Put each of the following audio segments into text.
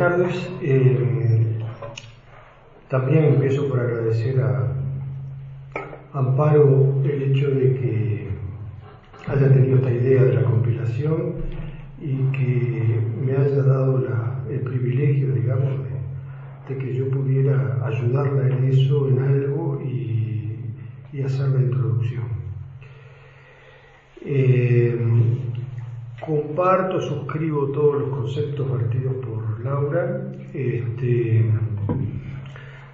tardes. También empiezo por agradecer a Amparo el hecho de que haya tenido esta idea de la compilación y que me haya dado el privilegio, digamos, de que yo pudiera ayudarla en eso, en algo, y hacer la introducción. Comparto, suscribo todos los conceptos vertidos por Laura.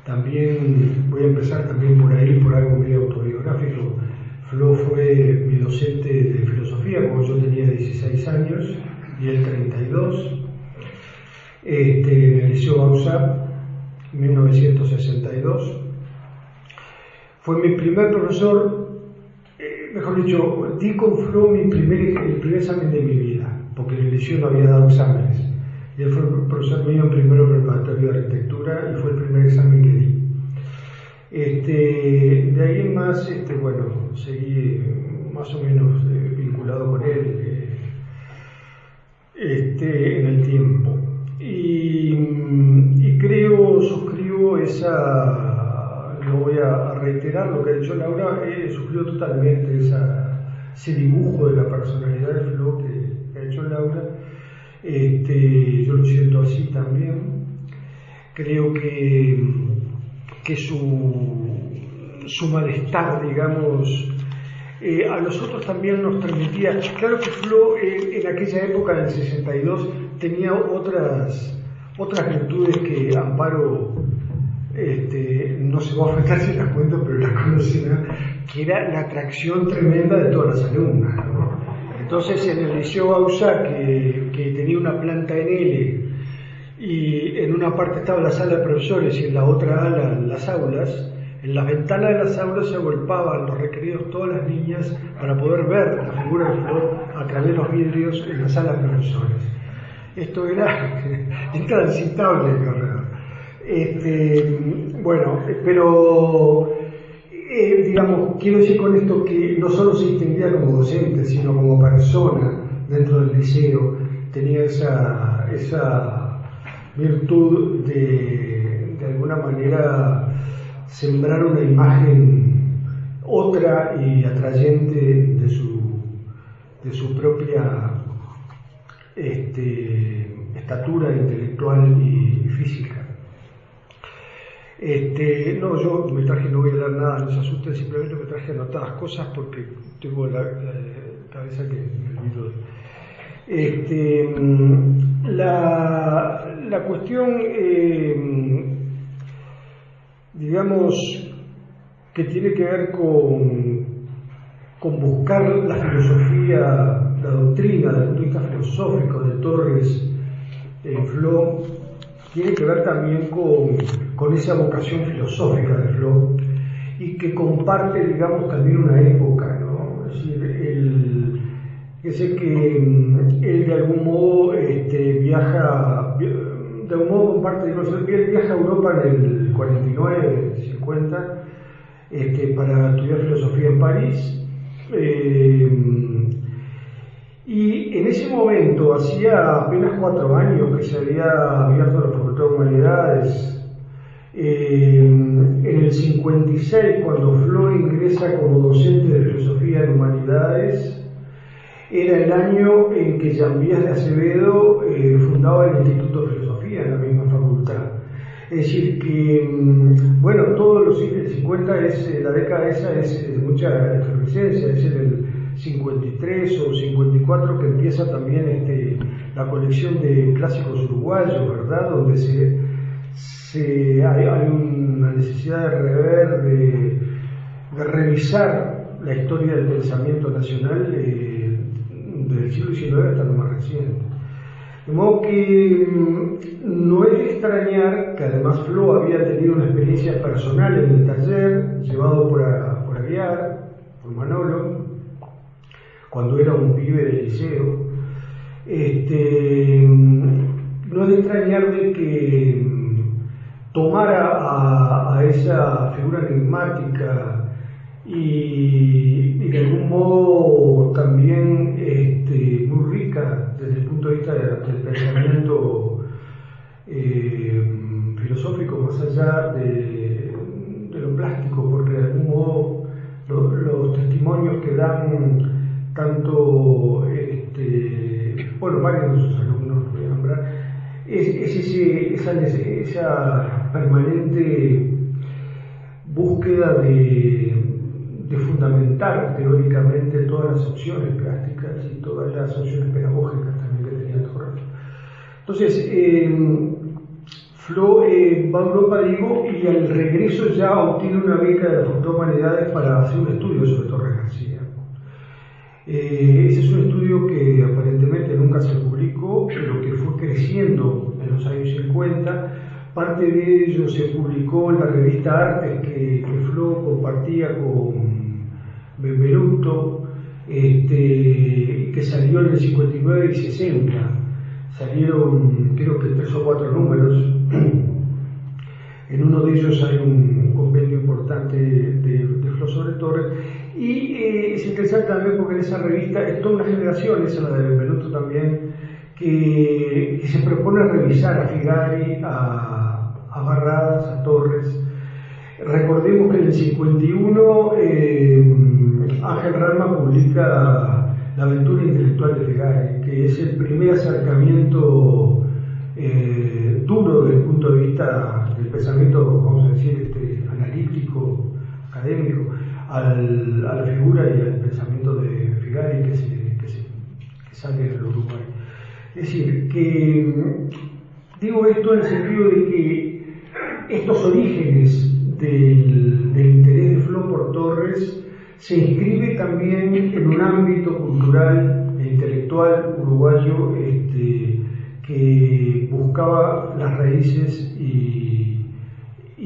También voy a empezar también por ahí, por algo medio autobiográfico. Flo fue mi docente de filosofía cuando yo tenía 16 años y él 32, en el Liceo Bauzá, 1962. Fue mi primer profesor, mejor dicho, di con Flo el primer examen de mi vida, porque en el liceo no había dado exámenes. Y él fue el profesor mío en primero preparatorio de arquitectura y fue el primer examen que di. De ahí en más, seguí más o menos vinculado con él en el tiempo. Y creo, suscribo lo voy a reiterar lo que ha dicho Laura, suscribo totalmente ese dibujo de la personalidad de Flo que ha hecho Laura. Yo lo siento así también. Creo que su malestar, digamos, a nosotros también nos permitía. Claro que Flo en aquella época, en el 62, tenía otras virtudes que Amparo no se va a ofender si las cuento, pero las conocerá, que era la atracción tremenda de todas las alumnas, ¿no? Entonces, en el Liceo Bauzá, que tenía una planta en L, y en una parte estaba la sala de profesores y en la otra ala las aulas, en las ventanas de las aulas se agolpaban los recreos todas las niñas para poder ver la figura de Flo a través de los vidrios en la sala de profesores. Esto era intransitable, ¿verdad? Pero digamos, quiero decir con esto que no solo se distinguía como docente, sino como persona dentro del liceo. Tenía esa virtud de alguna manera sembrar una imagen otra y atrayente de su propia estatura intelectual y física. Yo me traje, no voy a leer nada, no se asusten, simplemente me traje anotadas cosas porque tengo la cabeza que me olvido. La cuestión, digamos, que tiene que ver con buscar la filosofía, la doctrina desde el punto de vista filosófico de Torres en Flo, tiene que ver también con esa vocación filosófica de Flo y que comparte, digamos, también una época, ¿no? Es decir, que él de algún modo viaja, de algún modo comparte, él viaja a Europa en el 49, 50, para estudiar filosofía en París. Y en ese momento, hacía apenas 4 años que se había abierto la Facultad de Humanidades. En el 56, cuando Flo ingresa como docente de filosofía en Humanidades, era el año en que Jean-Pierre de Acevedo fundaba el Instituto de Filosofía en la misma facultad. Es decir, que, todos los 50 la década esa es de mucha efervescencia, es en el 53 o 54 que empieza también la colección de clásicos uruguayos, ¿verdad? Donde hay una necesidad de rever, de revisar la historia del pensamiento nacional del siglo XIX hasta lo más reciente. De modo que no es de extrañar que además Flo había tenido una experiencia personal en el taller, llevado por Aguiar, por Manolo, cuando era un pibe del liceo. No es de extrañar de que tomara a esa figura enigmática y de algún modo también muy rica desde el punto de vista del pensamiento filosófico más allá de lo plástico, porque de algún modo los testimonios que dan tanto, bueno, varios de sus alumnos, los voy a nombrar, esa permanente búsqueda de fundamentar teóricamente todas las opciones prácticas y todas las opciones pedagógicas también que tenía Torres. Entonces, Flo va a Europa, digo, y al regreso ya obtiene una beca de la Facultad de Humanidades para hacer un estudio sobre Torres García. Ese es un estudio que aparentemente nunca se publicó, pero que fue creciendo en los años 50. Parte de ello se publicó en la revista Artes que Flo compartía con Benvenuto, que salió en el 59 y 60. Salieron creo que 3 o 4 números. En uno de ellos hay un compendio importante de Flo sobre Torres. Y es interesante también porque en esa revista es toda una generación, esa la de Benvenuto también, que se propone revisar a Figari, a Barradas, a Torres. Recordemos que en el 51 Ángel Rama publica La aventura intelectual de Figari, que es el primer acercamiento duro desde el punto de vista del pensamiento, vamos a decir, analítico, académico, a la figura y al pensamiento de Figari que sale del Uruguay. Es decir, que digo esto en el sentido de que estos orígenes del interés de Flo por Torres se inscribe también en un ámbito cultural e intelectual uruguayo que buscaba las raíces y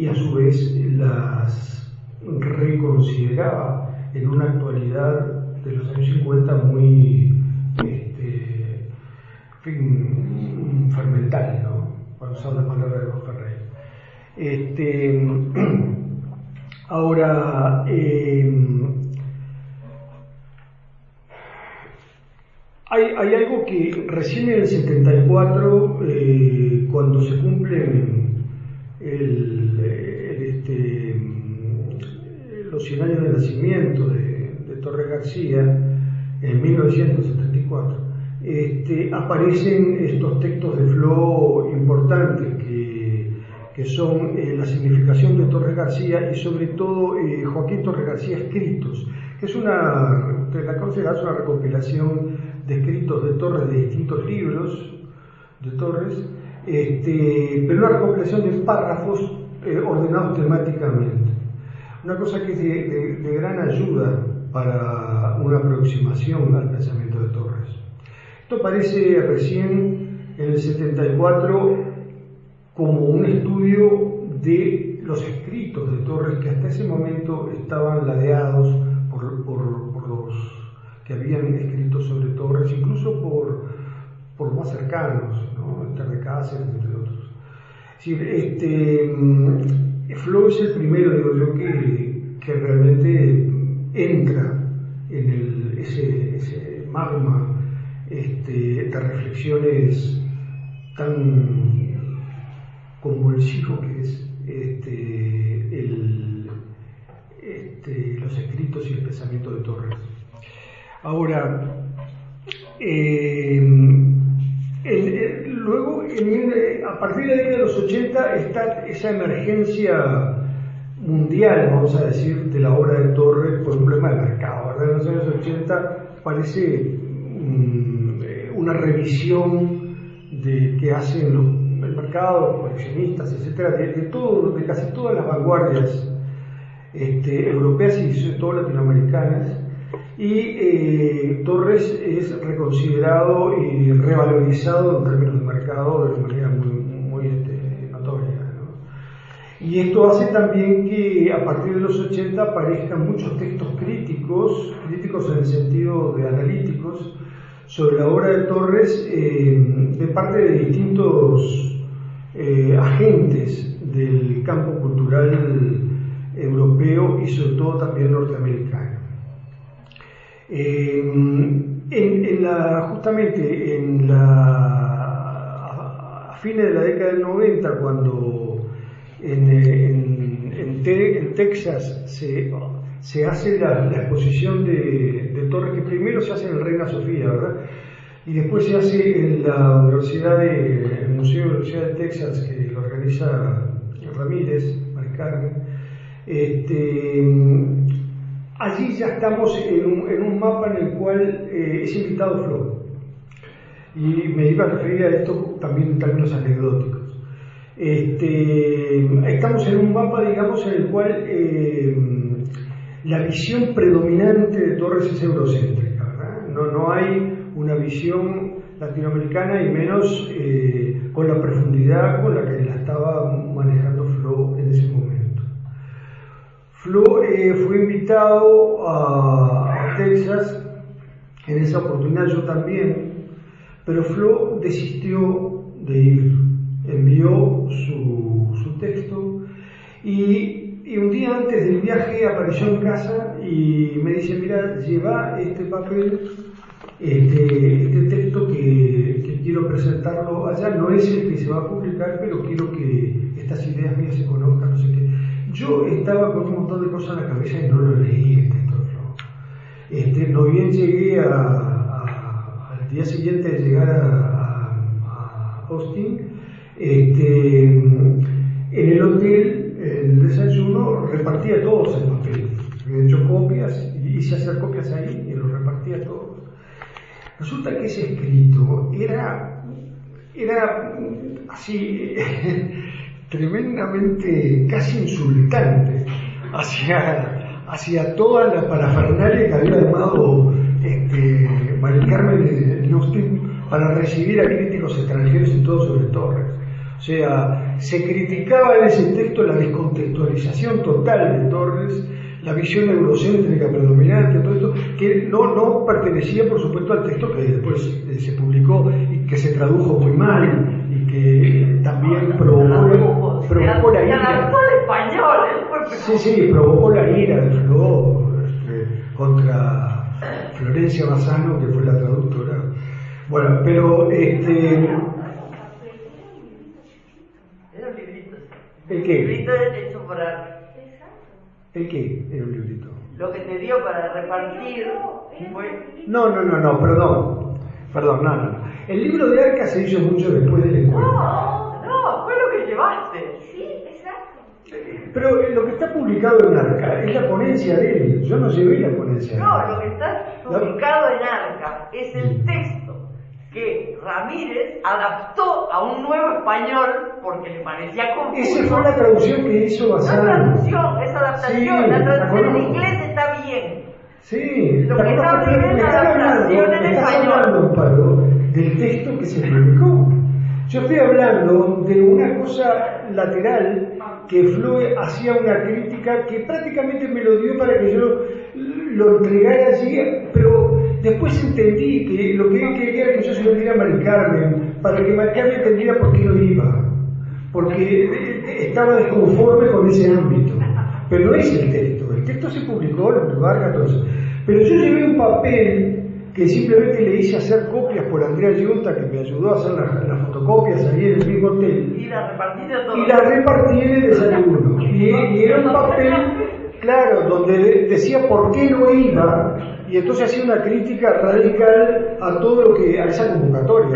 a su vez las reconsideraba en una actualidad de los años 50 muy fermental, ¿no? Para usar la palabra de Jorge Rey. Ahora, hay algo que recién en el 74, cuando se cumplen los 100 años de nacimiento de Torres García, en 1974, aparecen estos textos de Flo importantes que son la significación de Torres García y sobre todo Joaquín Torres García Escritos, que es una recopilación de escritos de Torres de distintos libros de Torres, pero una recopilación de párrafos ordenados temáticamente. Una cosa que es de gran ayuda para una aproximación al pensamiento de Torres. Esto aparece recién en el 74 como un estudio de los escritos de Torres que hasta ese momento estaban ladeados por los que habían escrito sobre Torres, incluso por los más cercanos, ¿no? Terry Cáceres, entre otros. Es decir, Flo es el primero, digo yo, que realmente entra en ese magma de reflexiones tan convulsivo que es los escritos y el pensamiento de Torres. Ahora, luego, a partir de la década de los 80, está esa emergencia mundial, vamos a decir, de la obra de Torres por un problema de mercado, ¿verdad? En los años 80 parece una revisión que hacen el mercado, los coleccionistas, etcétera, de casi todas las vanguardias europeas y sobre todo latinoamericanas, y Torres es reconsiderado y revalorizado en términos de mercado de una manera muy notoria, ¿no? Y esto hace también que a partir de los 80 aparezcan muchos textos críticos en el sentido de analíticos, sobre la obra de Torres de parte de distintos agentes del campo cultural europeo y sobre todo también norteamericano. Justamente a fines de la década del 90, cuando en Texas se hace la exposición de Torres, que primero se hace en el Reina Sofía, ¿verdad? Y después se hace en la Museo de la Universidad de Texas, que lo organiza Ramírez, Mari Carmen. Allí ya estamos en un mapa en el cual es invitado Flo. Y me iba a referir a esto también en términos anecdóticos. Estamos en un mapa, digamos, en el cual la visión predominante de Torres es eurocéntrica, ¿verdad? No hay una visión latinoamericana, y menos con la profundidad con la que la estaba manejando Flo en ese momento. Flo fue invitado a Texas, en esa oportunidad yo también, pero Flo desistió de ir, envió su texto, y un día antes del viaje apareció en casa y me dice: mira, lleva este papel, este texto que quiero presentarlo allá, no es el que se va a publicar, pero quiero que estas ideas mías se conozcan, no sé qué. Yo estaba con un montón de cosas en la cabeza y no lo leí, el texto de Flo. No bien llegué al día siguiente de llegar a Austin, en el hotel, el desayuno, repartía todos el papel. Había hecho copias, hice hacer copias ahí y lo repartía todos. Resulta que ese escrito era así tremendamente, casi insultante hacia toda la parafernalia que había armado Mari Carmen en Austin para recibir a críticos extranjeros y todo sobre Torres. O sea, se criticaba en ese texto la descontextualización total de Torres, la visión eurocéntrica predominante, todo esto, que no pertenecía, por supuesto, al texto que después se publicó y que se tradujo muy mal y que también provocó la ira. Sí, provocó la ira de Flo contra Florencia Bassano, que fue la traductora. Bueno, pero ¿el qué? El librito hecho por Arca. ¿El qué era un librito? Lo que te dio para repartir fue... No, perdón, no. El libro de Arca se hizo mucho después del encuentro. No, fue lo que llevaste. Sí, exacto. Pero lo que está publicado en Arca es la ponencia de él. Yo no llevé la ponencia de él. No, lo que está publicado en Arca es el texto que Ramírez adaptó a un nuevo español porque le parecía confuso. Esa fue la traducción que hizo Bassano. La traducción, esa adaptación. Sí, la traducción en inglés está bien. Sí, lo que está bien es la adaptación en español. Estás hablando, Amparo, del texto que se publicó. Yo estoy hablando de una cosa lateral que Flo hacía una crítica que prácticamente me lo dio para que yo lo entregara allí, pero después entendí que lo que él quería era que yo se lo diera a Mari Carmen, para que Mari Carmen entendiera por qué no iba, porque estaba desconforme con ese ámbito. Pero no es el texto se publicó, lo publicó Arca, todo eso. Pero yo llevé un papel que simplemente le hice hacer copias por Andrea Giunta, que me ayudó a hacer las fotocopias ahí en el mismo hotel. Y la repartí de todo. Y la repartí en el desayuno. Y era un papel, claro, donde decía por qué no iba, y entonces hacía una crítica radical a todo lo que, a esa convocatoria.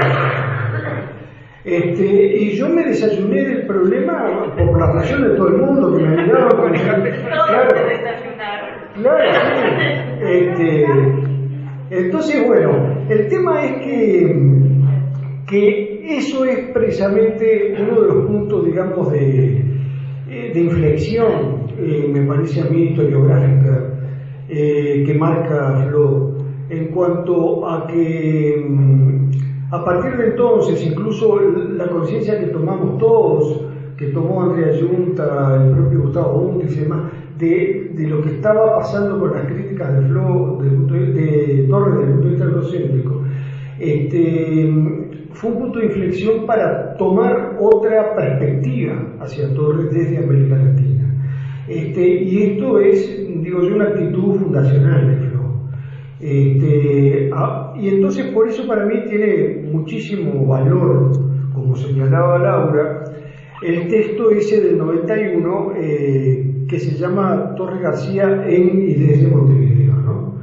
Y yo me desayuné del problema por la presión de todo el mundo que me ayudaron con el... Todos te desayunaron. Claro, sí. Entonces, bueno, el tema es que eso es precisamente uno de los puntos, digamos, de inflexión, me parece a mí, historiográfica, que marca Flo, en cuanto a que a partir de entonces, incluso la conciencia que tomamos todos, que tomó Andrea Giunta, el propio Gustavo Bundes y demás, de lo que estaba pasando con las críticas de Flo, de Torres desde el punto de vista eurocéntrico, fue un punto de inflexión para tomar otra perspectiva hacia Torres desde América Latina. Y esto es, digo yo, una actitud fundacional de Flo. Y entonces por eso para mí tiene muchísimo valor como como señalaba Laura, el texto ese del 91 que se llama Torres García en y desde Montevideo, ¿no?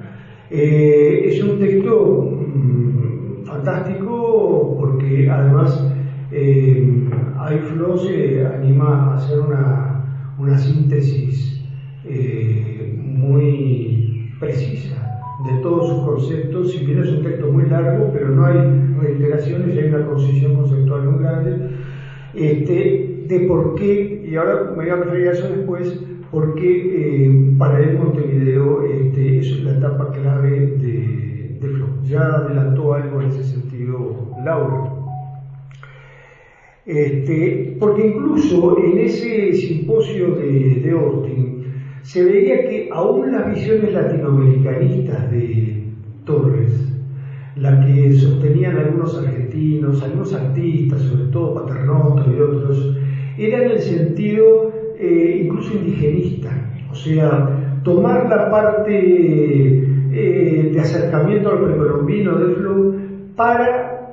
Es un texto fantástico porque además ahí Flo se anima a hacer una síntesis muy precisa de todos sus conceptos. Si bien es un texto muy largo, pero no hay reiteraciones y hay una concisión conceptual muy grande, de por qué, y ahora me voy a referir a eso después, por qué para él Montevideo es la etapa clave de Flo. Ya adelantó algo en ese sentido Laura. Porque incluso en ese simposio de Austin se veía que aún las visiones latinoamericanistas de Torres, la que sostenían algunos argentinos, algunos artistas, sobre todo Paternoster y otros, era en el sentido incluso indigenista, o sea, tomar la parte de acercamiento al precolombino de Flo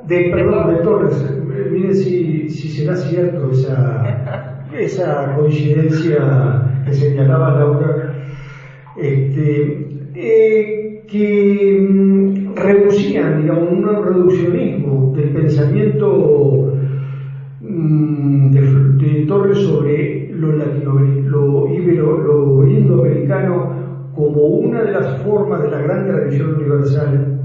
de Torres. Miren si será cierto esa coincidencia que señalaba Laura, que reducían, digamos, un reduccionismo del pensamiento de Torres sobre lo indoamericano como una de las formas de la gran tradición universal,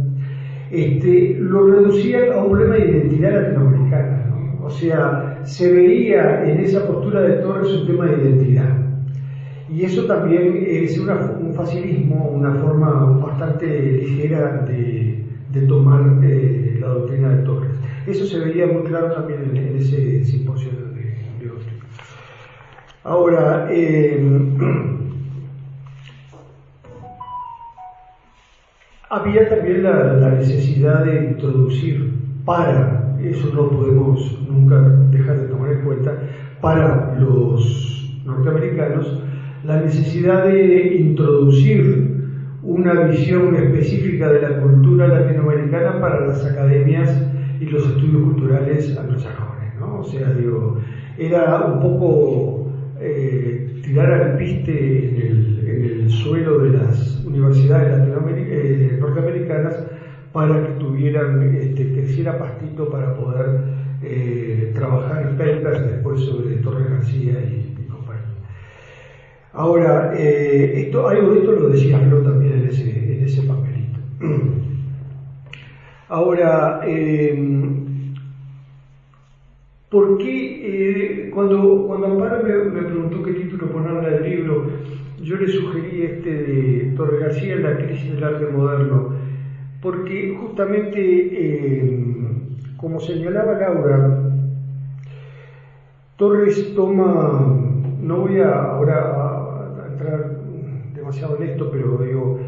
lo reducían a un problema de identidad latinoamericana, ¿no? O sea, se veía en esa postura de Torres un tema de identidad. Y eso también es un facilismo, una forma bastante ligera de tomar la doctrina de Torres. Eso se veía muy claro también en ese simposio de Austin. Ahora, había también la necesidad de introducir, eso no podemos nunca dejar de tomar en cuenta, para los norteamericanos, la necesidad de introducir una visión específica de la cultura latinoamericana para las academias y los estudios culturales anglosajones, ¿no? O sea, era un poco tirar al piste en el suelo de las universidades norteamericanas para que creciera pastito para poder trabajar en papers después sobre Torres García y compañía. Ahora, algo de esto lo decía Flo también en ese papelito. Ahora, ¿por qué cuando Amparo me preguntó qué título ponerle al libro, yo le sugerí de Torres García, La crisis del arte moderno? Porque justamente, como señalaba Laura, Torres toma, no voy ahora a entrar demasiado en esto, pero digo,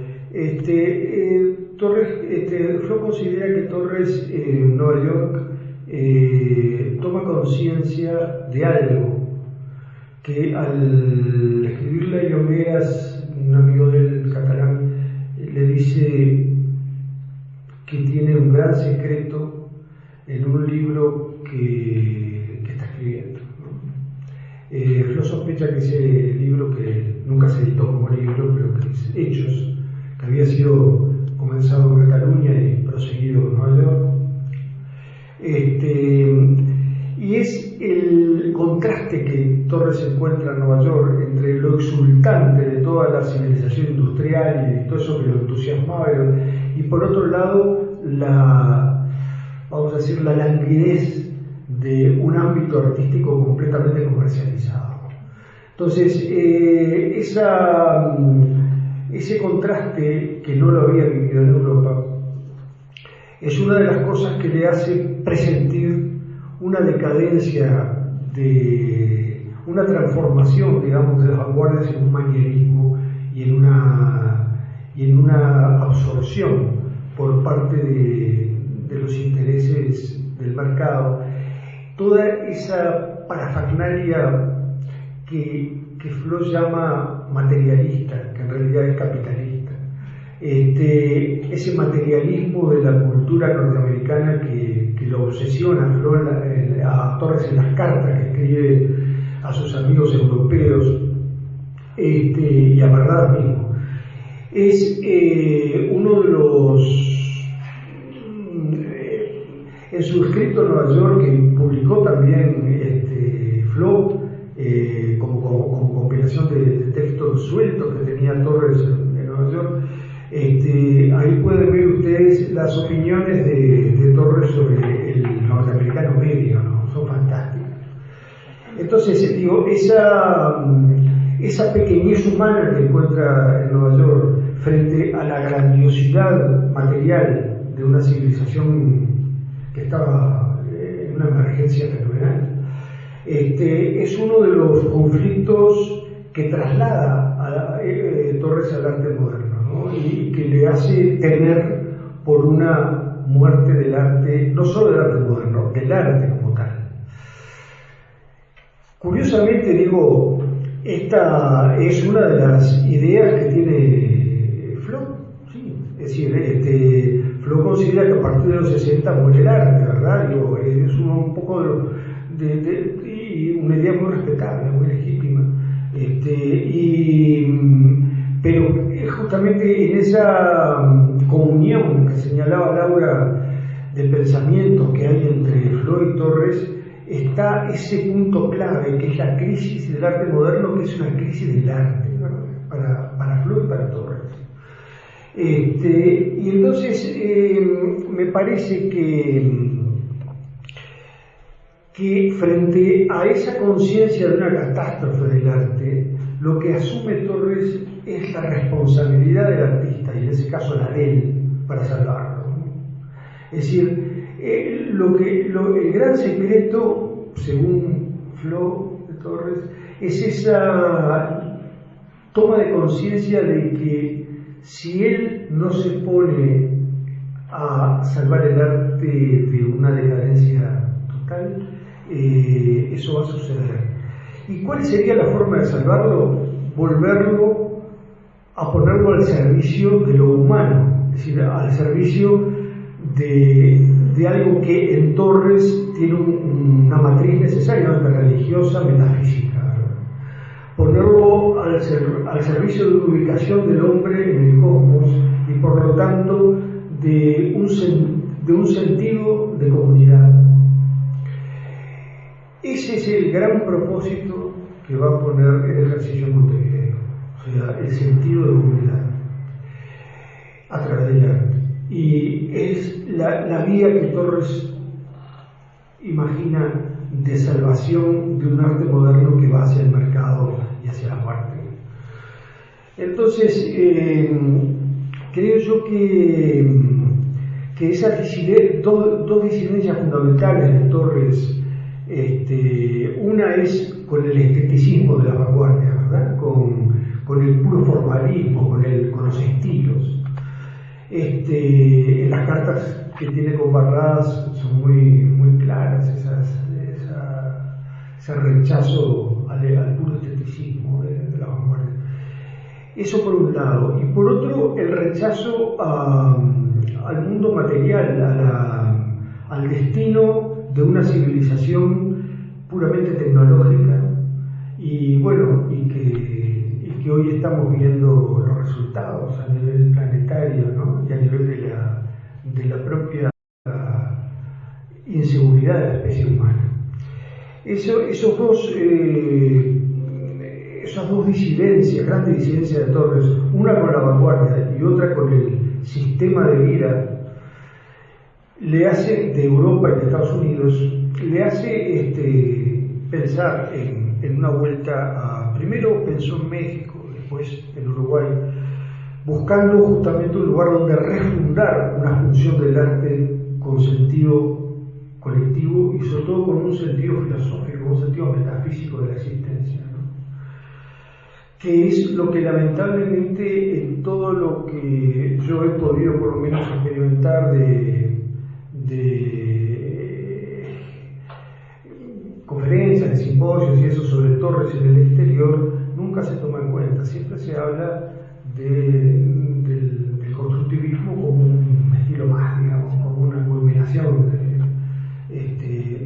Flo considera que Torres en Nueva York toma conciencia de algo, que al escribirle a Llongueras, un amigo del catalán, le dice que tiene un gran secreto en un libro que está escribiendo, ¿no? Flo sospecha que ese libro, que nunca se editó como libro, pero que es Hechos, que había sido comenzado en Cataluña y proseguido en Nueva York, y es el contraste que Torres encuentra en Nueva York entre lo exultante de toda la civilización industrial y todo eso que lo entusiasmaba, y por otro lado vamos a decir, la languidez de un ámbito artístico completamente comercializado. Entonces, ese contraste, que no lo había vivido en Europa, es una de las cosas que le hace presentir una decadencia, una transformación, digamos, de las vanguardias en un manierismo y en una absorción por parte de los intereses del mercado. Toda esa parafernalia que Flo llama materialista, que en realidad es capitalista, ese materialismo de la cultura norteamericana que lo obsesiona a Torres en las cartas que escribe a sus amigos europeos y a Barradas mismo. Es uno de los, en su escrito en Nueva York, que publicó también Flo, como compilación de textos sueltos que tenía Torres en Nueva York, ahí pueden ver ustedes las opiniones de Torres sobre el norteamericano medio, ¿no? Son fantásticas. Entonces, digo, esa pequeñez humana que encuentra en Nueva York frente a la grandiosidad material de una civilización que estaba en una emergencia fenomenal, es uno de los conflictos que traslada a Torres al arte moderno, ¿no? Y que le hace temer por una muerte del arte, no solo del arte moderno, del arte como tal. Curiosamente, digo, esta es una de las ideas que tiene Flo, ¿sí? Es decir, Flo considera que a partir de los 60 muere el arte, ¿verdad? Digo, es un poco y una idea muy respetable, muy legítima. Pero justamente en esa comunión que señalaba Laura de pensamiento que hay entre Flo y Torres, está ese punto clave que es la crisis del arte moderno, que es una crisis del arte, ¿verdad? Para Flo y para Torres. Y entonces me parece que frente a esa conciencia de una catástrofe del arte, lo que asume Torres es la responsabilidad del artista, y en ese caso la de él, para salvarlo, ¿no? Es decir, el gran secreto, según Flo de Torres, es esa toma de conciencia de que si él no se pone a salvar el arte de una decadencia total, eso va a suceder. ¿Y cuál sería la forma de salvarlo? Volverlo a ponerlo al servicio de lo humano, es decir, al servicio de algo que en Torres tiene una matriz necesariamente religiosa, metafísica, ¿verdad? Ponerlo al servicio de una ubicación del hombre en el cosmos y por lo tanto de un sentido de comunidad. Ese es el gran propósito que va a poner el ejercicio en Montevideo, o sea, el sentido de comunidad a través del arte. Y es la vía que Torres imagina de salvación de un arte moderno que va hacia el mercado y hacia la muerte. Entonces, creo yo que esas dos disidencias fundamentales de Torres, una es con el esteticismo de la vanguardia, ¿verdad? Con el puro formalismo, con los estilos. En las cartas que tiene con Barradas son muy claras ese rechazo al puro esteticismo de la vanguardia. Eso por un lado. Y por otro, el rechazo al mundo material, al destino de una civilización puramente tecnológica y que hoy estamos viendo los resultados a nivel planetario, ¿no? Y a nivel de la propia inseguridad de la especie humana. Esas dos disidencias, grandes disidencias de Torres, una con la vanguardia y otra con el sistema de vida, le hace, de Europa y de Estados Unidos, le hace pensar en una vuelta primero pensó en México, después en Uruguay, buscando justamente un lugar donde refundar una función del arte con sentido colectivo y sobre todo con un sentido filosófico, un sentido metafísico de la existencia, ¿no? Que es lo que lamentablemente en todo lo que yo he podido por lo menos experimentar de conferencias, de simposios y eso sobre Torres en el exterior, nunca se toma en cuenta. Siempre se habla del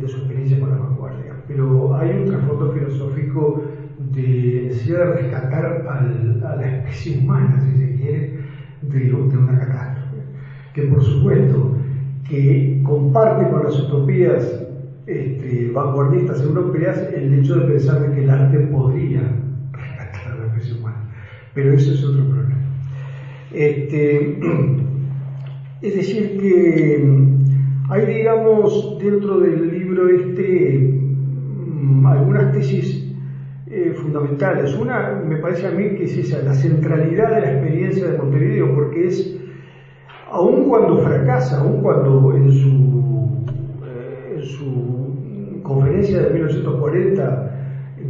de su experiencia con la vanguardia, pero hay un trasfondo filosófico de necesidad de rescatar a la especie humana, si se quiere, de una catástrofe, que por supuesto que comparte con las utopías vanguardistas europeas el hecho de pensar de que el arte podría rescatar a la especie humana, pero eso es otro problema. Es decir que hay, digamos, dentro del libro algunas tesis fundamentales. Una, me parece a mí que es esa, la centralidad de la experiencia de Montevideo, porque es, aun cuando fracasa, aun cuando en su conferencia de 1940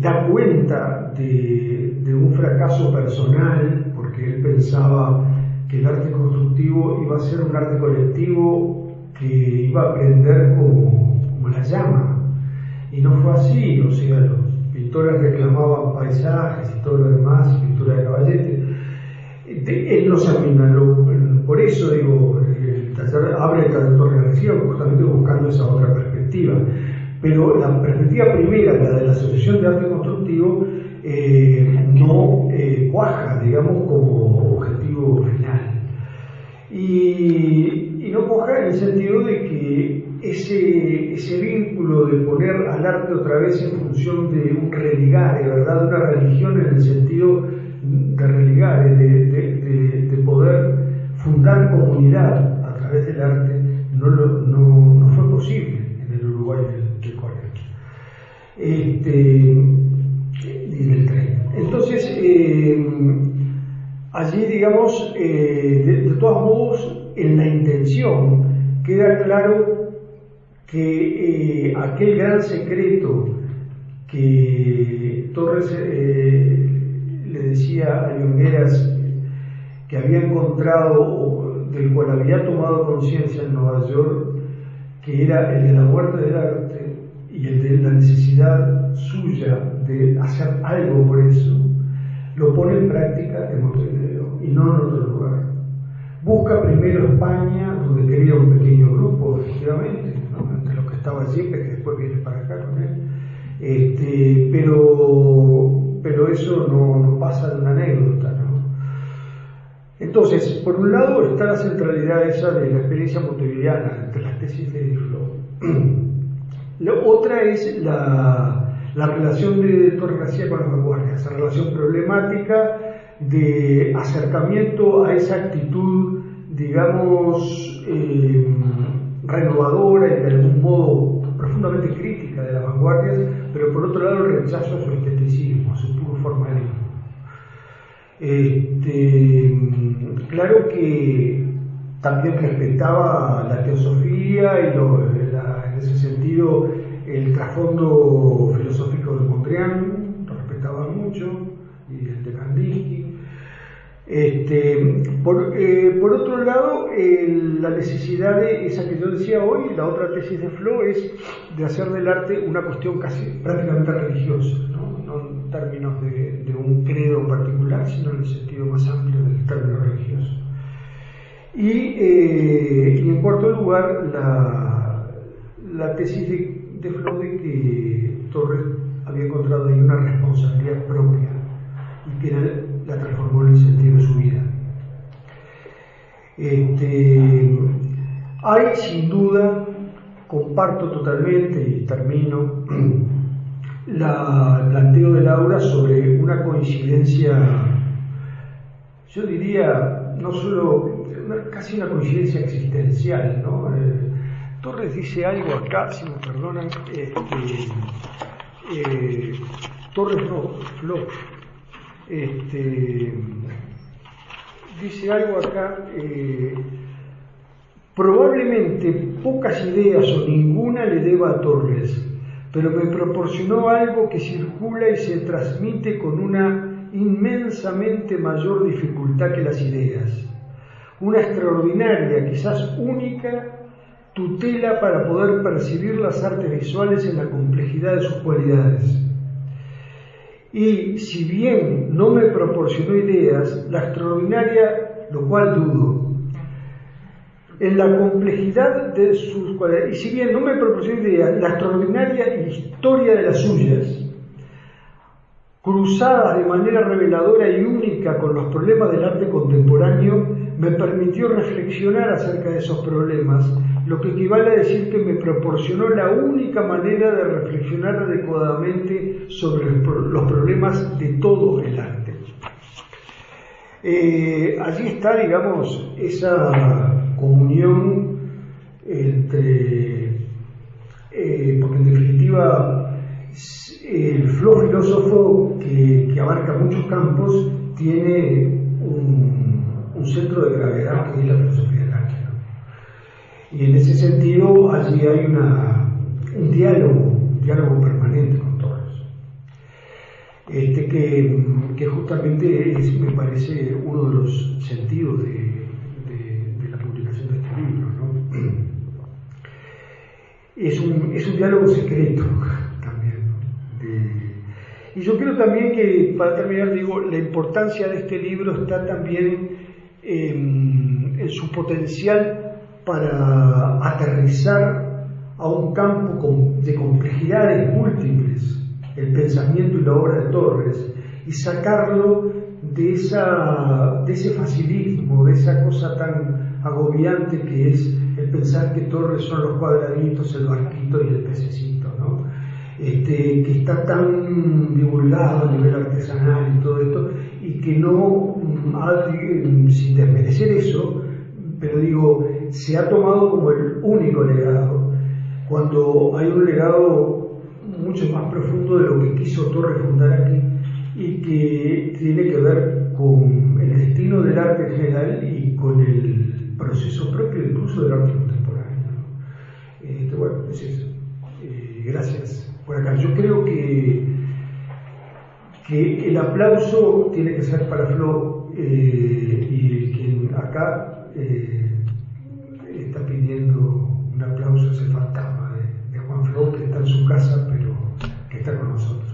da cuenta de un fracaso personal, porque él pensaba que el arte constructivo iba a ser un arte colectivo que iba a prender como la llama, y no fue así. O sea, los pintores reclamaban paisajes y todo lo demás, pintura de Caballete. Él no se por eso digo, abre el taller Torre García justamente buscando esa otra perspectiva, pero la perspectiva primera, la de la Asociación de Arte Constructivo, no cuaja, digamos, como objetivo final. Y no cuaja en el sentido de que ese vínculo de poner al arte otra vez en función de un religare, ¿verdad? De una religión en el sentido de religare, de poder fundar comunidad a través del arte, no fue posible en el Uruguay del 40 y del 30. Entonces, allí, digamos, de todos modos, en la intención queda claro que aquel gran secreto que Torres le decía a Jungueras que había encontrado, del cual había tomado conciencia en Nueva York, que era el de la muerte del arte y el de la necesidad suya de hacer algo por eso, lo pone en práctica en Montevideo y no en otro lugar. Busca primero España, donde quería un pequeño grupo, efectivamente, ¿no? Entre los que estaba allí, que después viene para acá con él, pero eso no pasa de una anécdota, ¿no? Entonces, por un lado está la centralidad esa de la experiencia montevideana entre las tesis de Duflo. La otra es la relación de Torres García con la vanguardia, esa relación problemática de acercamiento a esa actitud, digamos, renovadora y de algún modo profundamente crítica de las vanguardias, pero por otro lado el rechazo a su esteticismo, a su puro formalismo. Claro que también respetaba la teosofía y en ese sentido el trasfondo filosófico de Mondrian, lo respetaba mucho, y el de Kandinsky. Por otro lado, la necesidad de esa que yo decía hoy, la otra tesis de Flo, es de hacer del arte una cuestión casi prácticamente religiosa, no en términos de un credo particular, sino en el sentido más amplio del término religioso. Y en cuarto lugar, la tesis de Flo de que Torres había encontrado ahí una responsabilidad propia y que la transformó en el sentido de su vida. Hay sin duda, comparto totalmente y termino, el planteo de Laura sobre una coincidencia, yo diría, no solo, casi una coincidencia existencial, ¿no? Torres dice algo acá, si me perdonan, Torres no, Flo, dice algo acá, probablemente pocas ideas o ninguna le deba a Torres, pero me proporcionó algo que circula y se transmite con una inmensamente mayor dificultad que las ideas, una extraordinaria, quizás única, tutela para poder percibir las artes visuales en la complejidad de sus cualidades. Y si bien no me proporcionó ideas, la extraordinaria, lo cual dudo, en la complejidad de sus cualidades. Y si bien no me proporciona idea, la extraordinaria historia de las suyas, cruzadas de manera reveladora y única con los problemas del arte contemporáneo, me permitió reflexionar acerca de esos problemas, lo que equivale a decir que me proporcionó la única manera de reflexionar adecuadamente sobre los problemas de todo el arte. Allí está, digamos, esa comunión entre, porque en definitiva el flow filósofo que abarca muchos campos tiene un centro de gravedad que es la filosofía del arte, ¿no? Y en ese sentido allí hay un diálogo permanente con Torres, que justamente me parece uno de los sentidos de la publicación de este libro, ¿no? Es un diálogo secreto también, ¿no? Y yo creo también que, para terminar, digo, la importancia de este libro está también en su potencial para aterrizar a un campo de complejidades múltiples el pensamiento y la obra de Torres y sacarlo de ese facilismo, de esa cosa tan agobiante que es el pensar que Torres son los cuadraditos, el barquito y el pececito, ¿no? Que está tan divulgado a nivel artesanal y todo esto, y que no, sin desmerecer eso, pero digo, se ha tomado como el único legado, cuando hay un legado mucho más profundo de lo que quiso Torres fundar aquí, y que tiene que ver con el destino del arte en general y con el proceso propio incluso del arte contemporáneo, ¿no? Bueno, es eso. Gracias por acá. Yo creo que el aplauso tiene que ser para Flo, y quien acá está pidiendo un aplauso es el fantasma de Juan Flo, que está en su casa pero que está con nosotros.